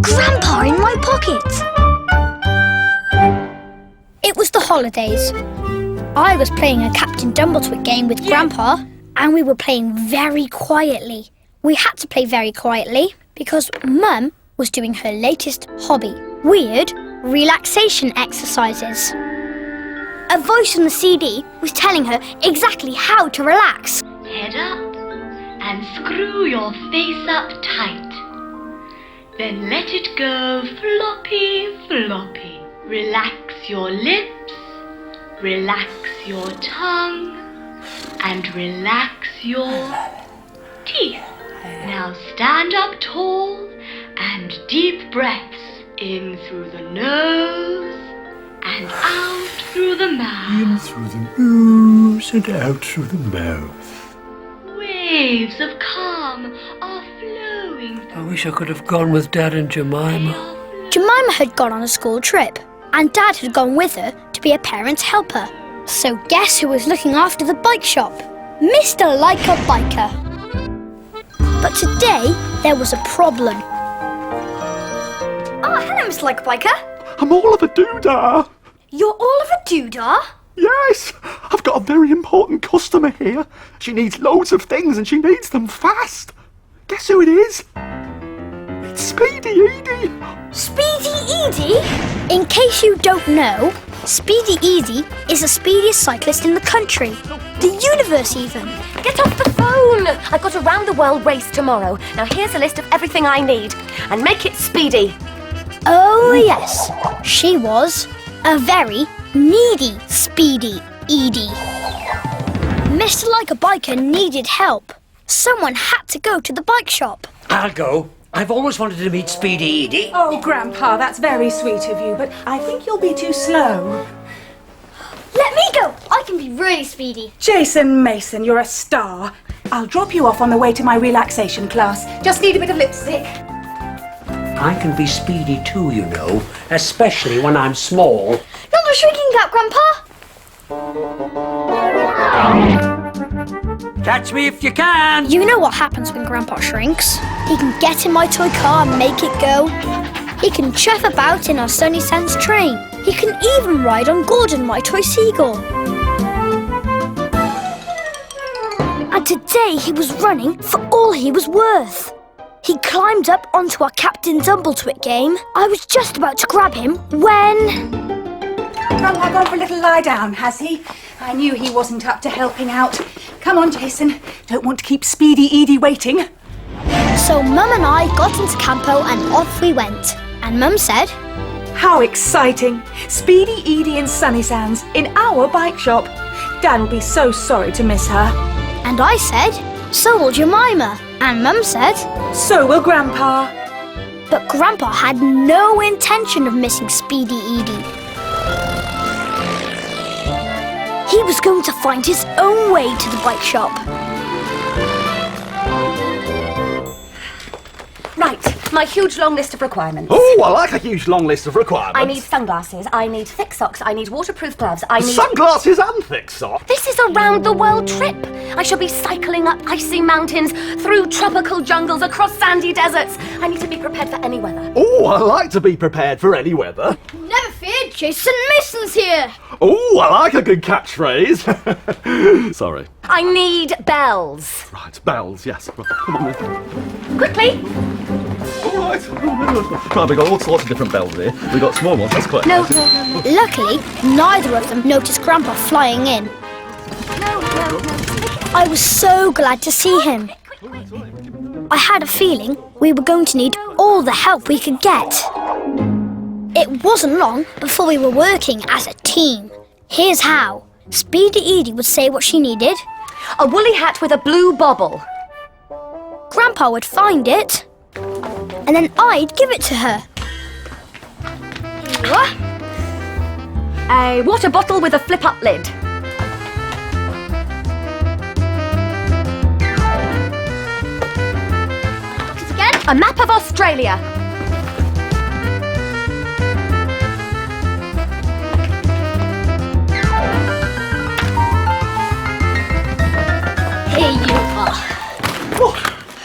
Grandpa in my pocket! It was the holidays. I was playing a Captain Dumbletwit game with Grandpa, and we were playing very quietly. We had to play very quietly because Mum was doing her latest hobby, weird relaxation exercises. A voice on the CD was telling her exactly how to relax. Head up and screw your face up tight. Then let it go floppy, floppy. Relax your lips, relax your tongue, and relax your teeth. Now stand up tall and deep breaths in through the nose and out through the mouth. In through the nose and out through the mouth. Waves of calm are flowing through. I wish I could have gone with Dad and Jemima. Jemima had gone on a school trip, and Dad had gone with her to be a parent's helper. So guess who was looking after the bike shop? Mr. Like a Biker. But today, there was a problem. Oh, hello, Mr. Like a Biker. I'm all of a doodah. You're all of a doodah? Yes, I've got a very important customer here. She needs loads of things and she needs them fast. Guess who it is? It's Speedy Edie. Speedy Edie? In case you don't know, Speedy Edie is the speediest cyclist in the country. The universe even. Get off the phone! I've got a round-the-world race tomorrow. Now here's a list of everything I need. And make it speedy. Oh yes, she was a very needy Speedy Edie. Mr. Like a Biker needed help. Someone had to go to the bike shop. I'll go. I've always wanted to meet Speedy Edie. Oh, Grandpa, that's very sweet of you, but I think you'll be too slow. Let me go! I can be really speedy. Jason Mason, you're a star. I'll drop you off on the way to my relaxation class. Just need a bit of lipstick. I can be speedy too, you know, especially when I'm small. Not a shrinking gap, Grandpa! Catch me if you can! You know what happens when Grandpa shrinks. He can get in my toy car and make it go. He can chuff about in our Sunny Sands train. He can even ride on Gordon, my toy seagull. And today he was running for all he was worth. He climbed up onto our Captain Dumbletwit game. I was just about to grab him when... Grandpa gone for a little lie down, has he? I knew he wasn't up to helping out. Come on, Jason. Don't want to keep Speedy Edie waiting. So Mum and I got into Campo and off we went. And Mum said... How exciting! Speedy Edie in Sunny Sands, in our bike shop. Dad will be so sorry to miss her. And I said, so will Jemima. And Mum said... So will Grandpa. But Grandpa had no intention of missing Speedy Edie. He was going to find his own way to the bike shop. Right, my huge long list of requirements. Oh, I like a huge long list of requirements. I need sunglasses, I need thick socks, I need waterproof gloves, I need... Sunglasses and thick socks? This is a round-the-world trip. I shall be cycling up icy mountains, through tropical jungles, across sandy deserts. I need to be prepared for any weather. Oh, I like to be prepared for any weather. Never fear, Jason Mason's here. Oh, I like a good catchphrase. Sorry. I need bells. Right, bells, yes. Right, come on then. Quickly. All right. Right, we've got all sorts of different bells here. We've got small ones, that's quite nice. No. Luckily, neither of them noticed Grandpa flying in. No. I was so glad to see him. I had a feeling we were going to need all the help we could get. It wasn't long before we were working as a team. Here's how. Speedy Edie would say what she needed. A woolly hat with a blue bobble. Grandpa would find it. And then I'd give it to her. Here you are. A water bottle with a flip-up lid. Again. A map of Australia. Here you are. Oh,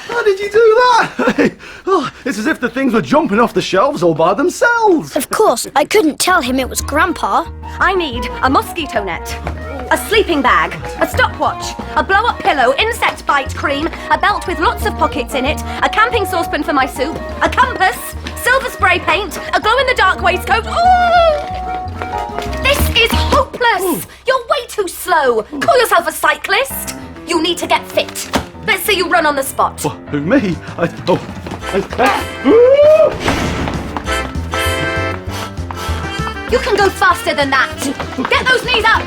how did you do that? Oh, it's It's as if the things were jumping off the shelves all by themselves. Of course, I couldn't tell him it was Grandpa. I need a mosquito net, a sleeping bag, a stopwatch, a blow-up pillow, insect bite cream, a belt with lots of pockets in it, a camping saucepan for my soup, a compass, silver spray paint, a glow-in-the-dark waistcoat. Ooh! This is hopeless! You're way too slow. Call yourself a cyclist. You need to get fit. Let's see you run on the spot. What, who, me? You can go faster than that. Get those knees up.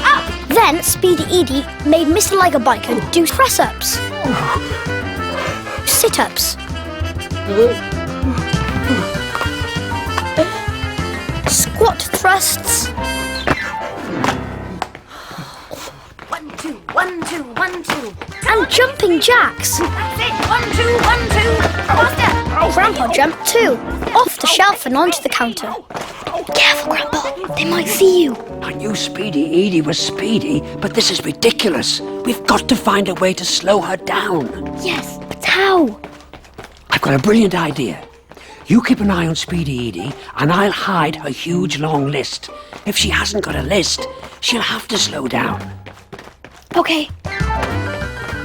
Up. Then Speedy Edie made Mr. Like a Biker do press-ups, sit-ups, squat thrusts, 1, 2, 1, 2, 1, 2. and jumping jacks. That's it. 1, 2, 1, 2. Faster. Grandpa jumped too, off the shelf and onto the counter. Careful, Grandpa, they might see you. I knew Speedy Edie was speedy, but this is ridiculous. We've got to find a way to slow her down. Yes, but how? I've got a brilliant idea. You keep an eye on Speedy Edie, and I'll hide her huge long list. If she hasn't got a list, she'll have to slow down. Okay.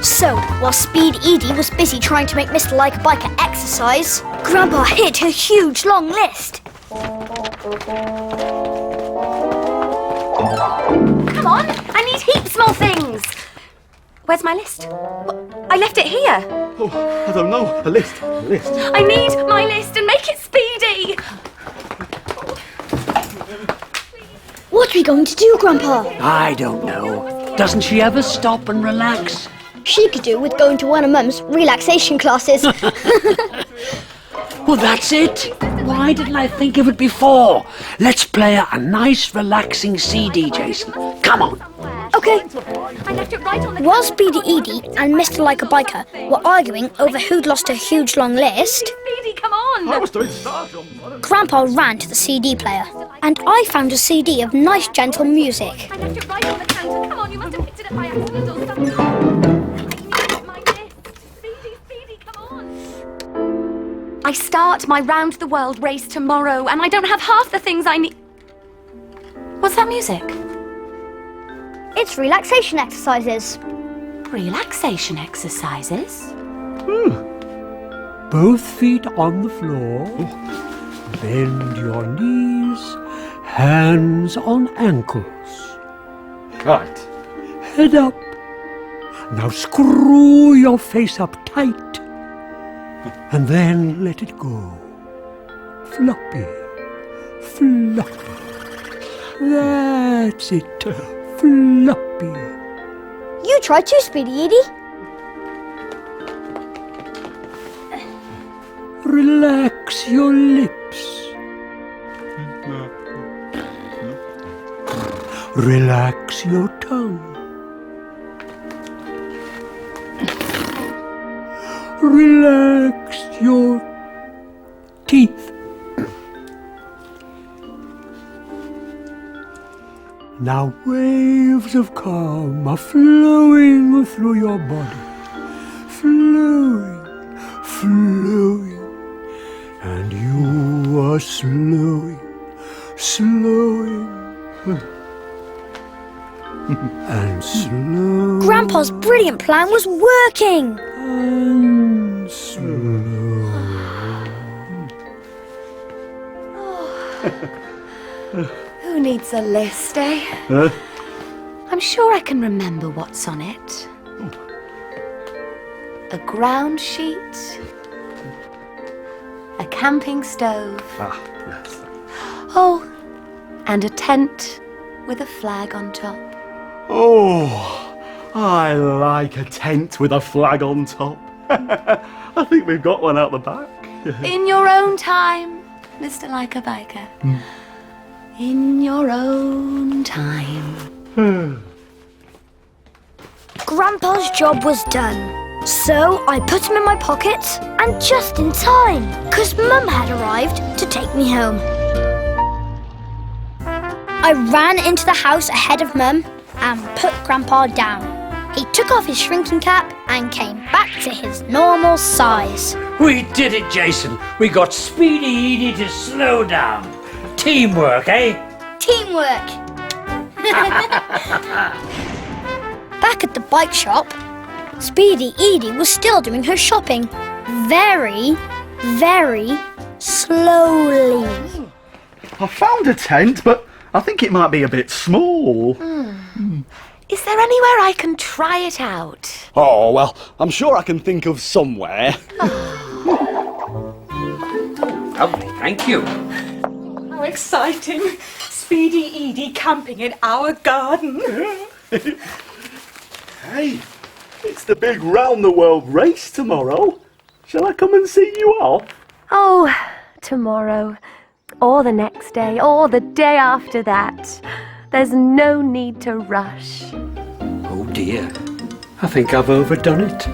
So, while Speedy Edie was busy trying to make Mr. Like a Biker exercise, Grandpa hid her huge long list. Come on. I need heaps more things. Where's my list? I left it here. Oh, I don't know. A list. I need my list and make it speedy. What are we going to do, Grandpa? I don't know. Doesn't she ever stop and relax? She could do with going to one of Mum's relaxation classes. Well, that's it. Why didn't I think of it before? Let's play a nice, relaxing CD, Jason. Come on. Okay. I left it right on the While Speedy Edie and Mr. Like a Biker were arguing over who'd lost a huge long list, Speedy, come on. I was doing star jump. Grandpa ran to the CD player, and I found a CD of nice, gentle music. I left it right on the counter. Come on, you must have picked it up by accident or something. I need my list. Speedy, come on. I start my round-the-world race tomorrow, and I don't have half the things I need. What's that music? It's relaxation exercises. Relaxation exercises? Both feet on the floor. Bend your knees. Hands on ankles. Right. Head up. Now screw your face up tight. And then let it go. Floppy. Floppy. That's it. Floppy. You try too, Speedy Edie. Relax your lips. Relax your tongue. Relax your teeth. Now waves of calm are flowing through your body. Flowing, flowing. And you are slowing, slowing. And slow. Grandpa's brilliant plan was working. And slow. Who needs a list, eh? I'm sure I can remember what's on it. A ground sheet. A camping stove. Ah, yes. Oh, and a tent with a flag on top. Oh, I like a tent with a flag on top. I think we've got one out the back. In your own time, Mr. Like a Biker. In your own time. Grandpa's job was done. So I put him in my pocket, and just in time, because Mum had arrived to take me home. I ran into the house ahead of Mum and put Grandpa down. He took off his shrinking cap and came back to his normal size. We did it, Jason. We got Speedy Edie to slow down. Teamwork, eh? Teamwork! Back at the bike shop, Speedy Edie was still doing her shopping. Very, very slowly. I found a tent, but I think it might be a bit small. Is there anywhere I can try it out? Oh, well, I'm sure I can think of somewhere. Lovely, thank you. How exciting. Speedy Edie camping in our garden. Hey, it's the big round-the-world race tomorrow. Shall I come and see you off? Oh, tomorrow. Or the next day. Or the day after that. There's no need to rush. Oh dear, I think I've overdone it.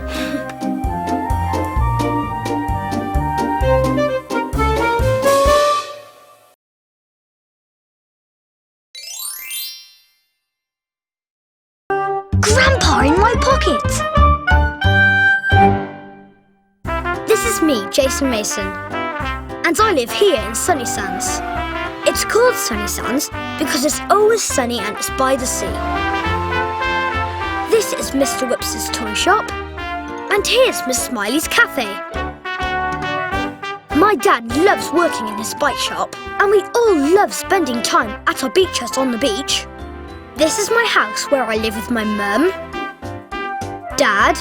Grandpa in my pocket! This is me, Jason Mason, and I live here in Sunny Sands. It's called Sunny Sands because it's always sunny and it's by the sea. This is Mr. Whips's toy shop, and here's Miss Smiley's cafe. My dad loves working in his bike shop, and we all love spending time at our beach hut on the beach. This is my house where I live with my mum, Dad,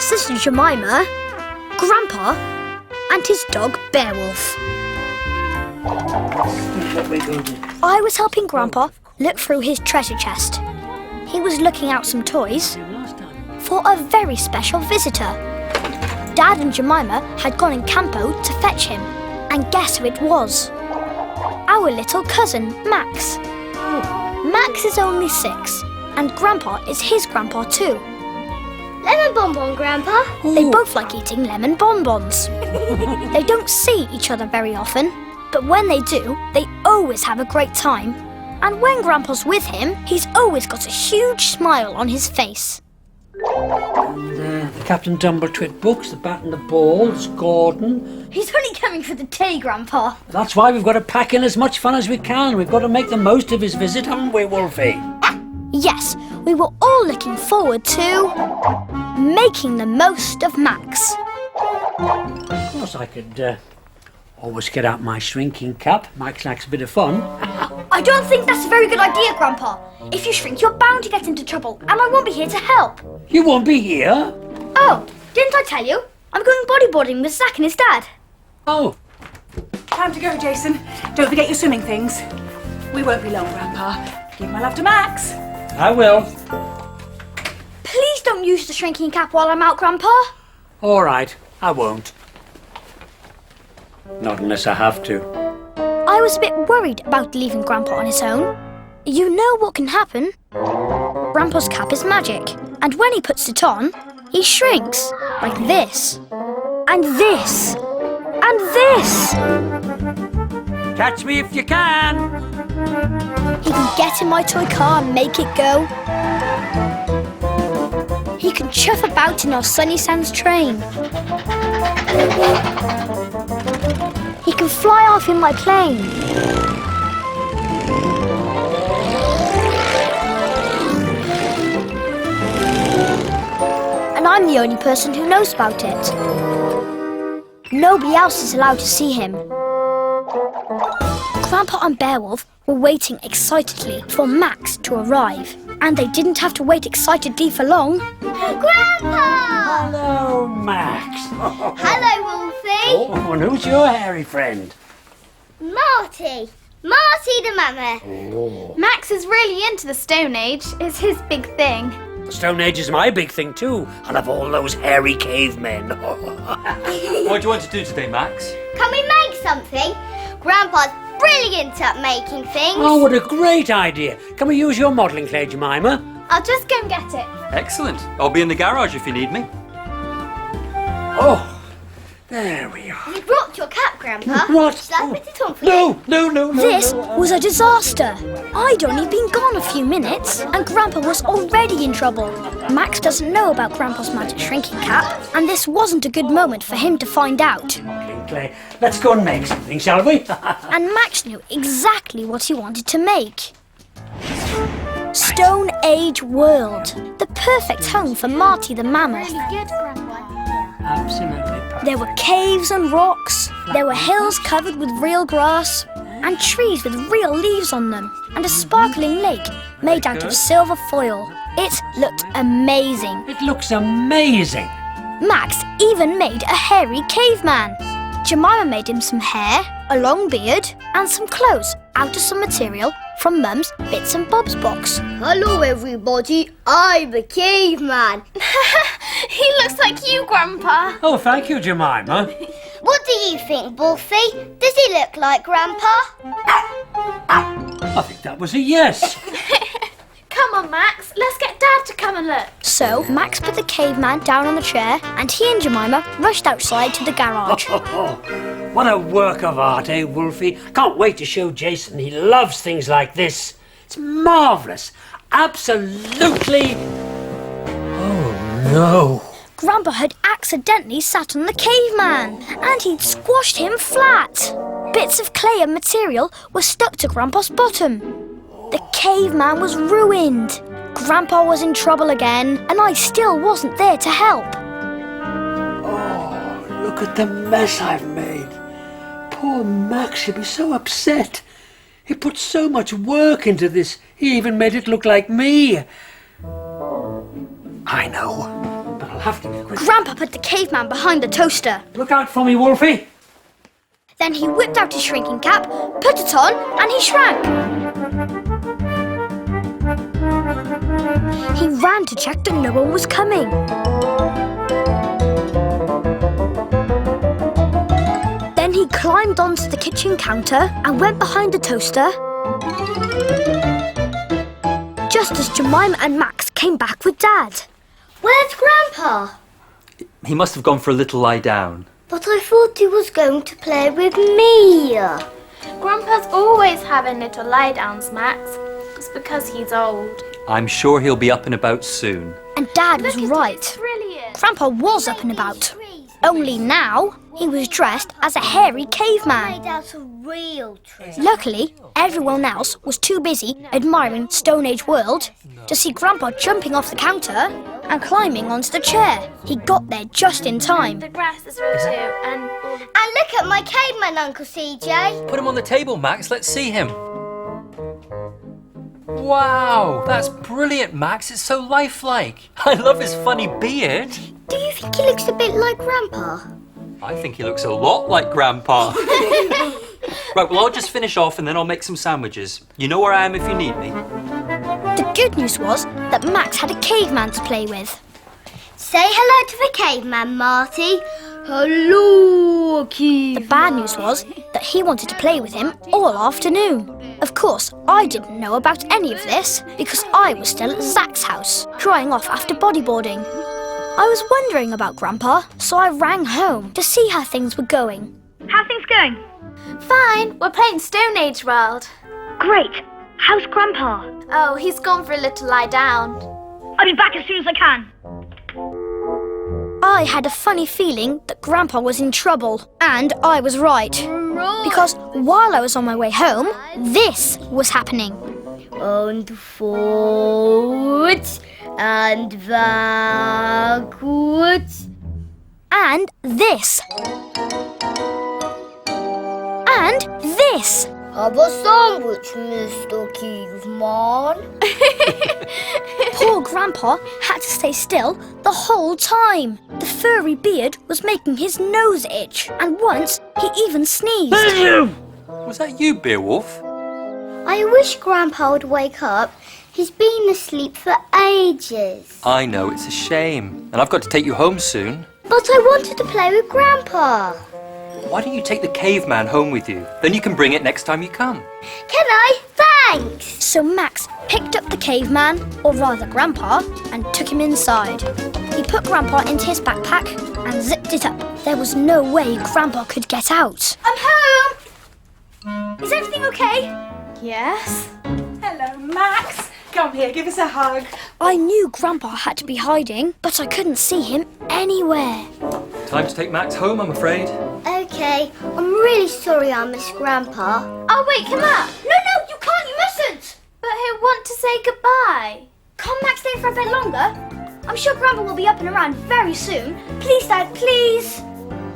Sister Jemima, Grandpa, and his dog Beowulf. I was helping Grandpa look through his treasure chest. He was looking out some toys for a very special visitor. Dad and Jemima had gone in Campo to fetch him, and guess who it was? Our little cousin, Max. Max is only 6, and Grandpa is his grandpa too. Lemon bonbon, Grandpa. They both like eating lemon bonbons. They don't see each other very often, but when they do, they always have a great time. And when Grandpa's with him, he's always got a huge smile on his face. And the Captain Dumbletwit books, the bat and the balls, Gordon. He's only coming for the tea, Grandpa. That's why we've got to pack in as much fun as we can. We've got to make the most of his visit, haven't we, Wolfie? Yes, we were all looking forward to making the most of Max. Of course, I could always get out my shrinking cap. Max likes a bit of fun. I don't think that's a very good idea, Grandpa. If you shrink, you're bound to get into trouble, and I won't be here to help. You won't be here? Oh, didn't I tell you? I'm going bodyboarding with Zach and his dad. Oh. Time to go, Jason. Don't forget your swimming things. We won't be long, Grandpa. Give my love to Max. I will. Please don't use the shrinking cap while I'm out, Grandpa. All right, I won't. Not unless I have to. I was a bit worried about leaving Grandpa on his own. You know what can happen. Grandpa's cap is magic, and when he puts it on, he shrinks, like this, and this, and this. Catch me if you can. He can get in my toy car and make it go. He can chuff about in our Sunny Sands train. He can fly off in my plane. And I'm the only person who knows about it. Nobody else is allowed to see him. Grandpa and Beowulf were waiting excitedly for Max to arrive. And they didn't have to wait excitedly for long. Grandpa! Hello, Max. Hello, Wolfie. Oh, and who's your hairy friend? Marty. Marty the Mammoth. Oh. Max is really into the Stone Age. It's his big thing. The Stone Age is my big thing too. I love all those hairy cavemen. What do you want to do today, Max? Can we make something? Grandpa's brilliant at making things. Oh, what a great idea. Can we use your modelling clay, Jemima? I'll just go and get it. Excellent. I'll be in the garage if you need me. Oh, there we are. You brought your cap, Grandpa. What? Shall I put it on for you? No. This was a disaster. I'd only been gone a few minutes and Grandpa was already in trouble. Max doesn't know about Grandpa's magic shrinking cap and this wasn't a good moment for him to find out. Okay, Clay, let's go and make something, shall we? And Max knew exactly what he wanted to make. Stone Age World. The perfect home for Marty the Mammoth. Really good, Grandpa. Absolutely perfect. There were caves and rocks. There were hills covered with real grass. And trees with real leaves on them. And a sparkling lake made out of silver foil. It looked amazing. It looks amazing. Max even made a hairy caveman. Jemima made him some hair, a long beard, and some clothes out of some material from Mum's Bits and Bobs box. Hello, everybody. I'm a caveman. He looks like you, Grandpa. Oh, thank you, Jemima. What do you think, Wolfie? Does he look like Grandpa? I think that was a yes. Come on, Max. Let's get Dad to come and look. So Max put the caveman down on the chair and he and Jemima rushed outside to the garage. What a work of art, eh, Wolfie? Can't wait to show Jason. He loves things like this. It's marvellous. Absolutely... Oh, no. Grandpa had accidentally sat on the caveman and he'd squashed him flat. Bits of clay and material were stuck to Grandpa's bottom. The caveman was ruined. Grandpa was in trouble again and I still wasn't there to help. Oh, look at the mess I've made. Poor Max, he'll be so upset. He put so much work into this. He even made it look like me. I know, but I'll have to be quick. Grandpa put the caveman behind the toaster. Look out for me, Wolfie. Then he whipped out his shrinking cap, put it on, and he shrank. He ran to check that no one was coming. Then he climbed onto the kitchen counter and went behind the toaster. Just as Jemima and Max came back with Dad. Where's Grandpa? He must have gone for a little lie down. But I thought he was going to play with me. Grandpa's always having little lie-downs, Max. It's because he's old. I'm sure he'll be up and about soon. And Dad was right. Brilliant. Grandpa was up and about. Only now he was dressed as a hairy caveman. Made out of real trees. Luckily, everyone else was too busy admiring Stone Age World to see Grandpa jumping off the counter and climbing onto the chair. He got there just in time. The grass is red too, and... And look at my caveman, Uncle CJ. Put him on the table, Max. Let's see him. Wow, that's brilliant, Max. It's so lifelike. I love his funny beard. Do you think he looks a bit like Grandpa? I think he looks a lot like Grandpa. Right, well, I'll just finish off and then I'll make some sandwiches. You know where I am if you need me. The good news was that Max had a caveman to play with. Say hello to the caveman, Marty. Hello, The bad news was that he wanted to play with him all afternoon. Of course, I didn't know about any of this because I was still at Zach's house, drying off after bodyboarding. I was wondering about Grandpa, so I rang home to see how things were going. How are things going? Fine. We're playing Stone Age World. Great. How's Grandpa? Oh, he's gone for a little lie down. I'll be back as soon as I can. I had a funny feeling that Grandpa was in trouble, and I was right. Because while I was on my way home, this was happening. And forwards and backwards. And this. And this. Have a sandwich, Mr. Caveman. Poor Grandpa had to stay still the whole time. The furry beard was making his nose itch, and once he even sneezed. Was that you, Beowulf? I wish Grandpa would wake up. He's been asleep for ages. I know, it's a shame. And I've got to take you home soon. But I wanted to play with Grandpa. Why don't you take the caveman home with you? Then you can bring it next time you come. Can I? Thanks. So Max picked up the caveman, or rather Grandpa, and took him inside. He put Grandpa into his backpack and zipped it up. There was no way Grandpa could get out. I'm home! Is everything okay? Yes? Hello, Max. Come here, give us a hug. I knew Grandpa had to be hiding, but I couldn't see him anywhere. Time to take Max home, I'm afraid. Okay, I'm really sorry I missed Grandpa. I'll wake him up. No, you can't, you mustn't! But he'll want to say goodbye. Can't Max stay for a bit longer? I'm sure Grandpa will be up and around very soon. Please, Dad, please.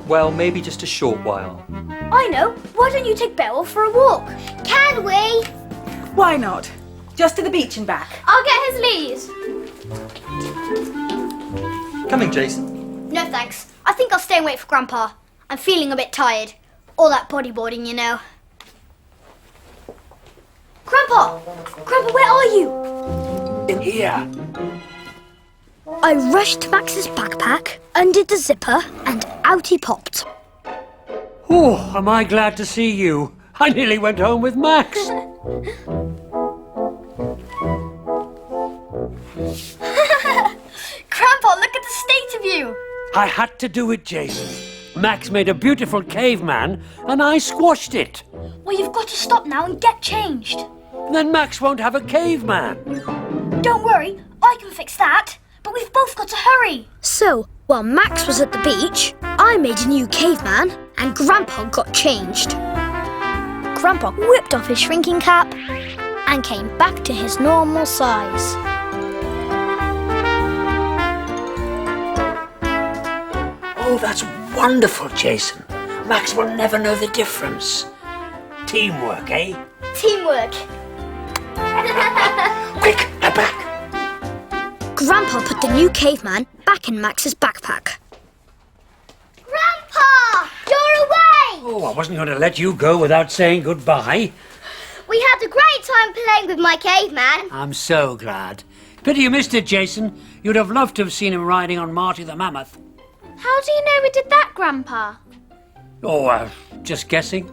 Well, maybe just a short while. I know. Why don't you take Beryl for a walk? Can we? Why not? Just to the beach and back. I'll get his leaves. Coming, Jason. No thanks. I think I'll stay and wait for Grandpa. I'm feeling a bit tired. All that bodyboarding, you know. Grandpa! Grandpa, where are you? In here. I rushed to Max's backpack, undid the zipper, and out he popped. Oh, am I glad to see you. I nearly went home with Max. Grandpa, look at the state of you. I had to do it, Jason. Max made a beautiful caveman, and I squashed it. Well, you've got to stop now and get changed. Then Max won't have a caveman. Don't worry, I can fix that. But we've both got to hurry. So, while Max was at the beach, I made a new caveman, and Grandpa got changed. Grandpa whipped off his shrinking cap and came back to his normal size. Oh, that's wonderful, Jason. Max will never know the difference. Teamwork, eh? Teamwork. Quick, they're back. Grandpa put the new caveman back in Max's backpack. Grandpa! You're away! Oh, I wasn't going to let you go without saying goodbye. We had a great time playing with my caveman. I'm so glad. Pity you missed it, Jason. You'd have loved to have seen him riding on Marty the Mammoth. How do you know we did that, Grandpa? Oh, just guessing.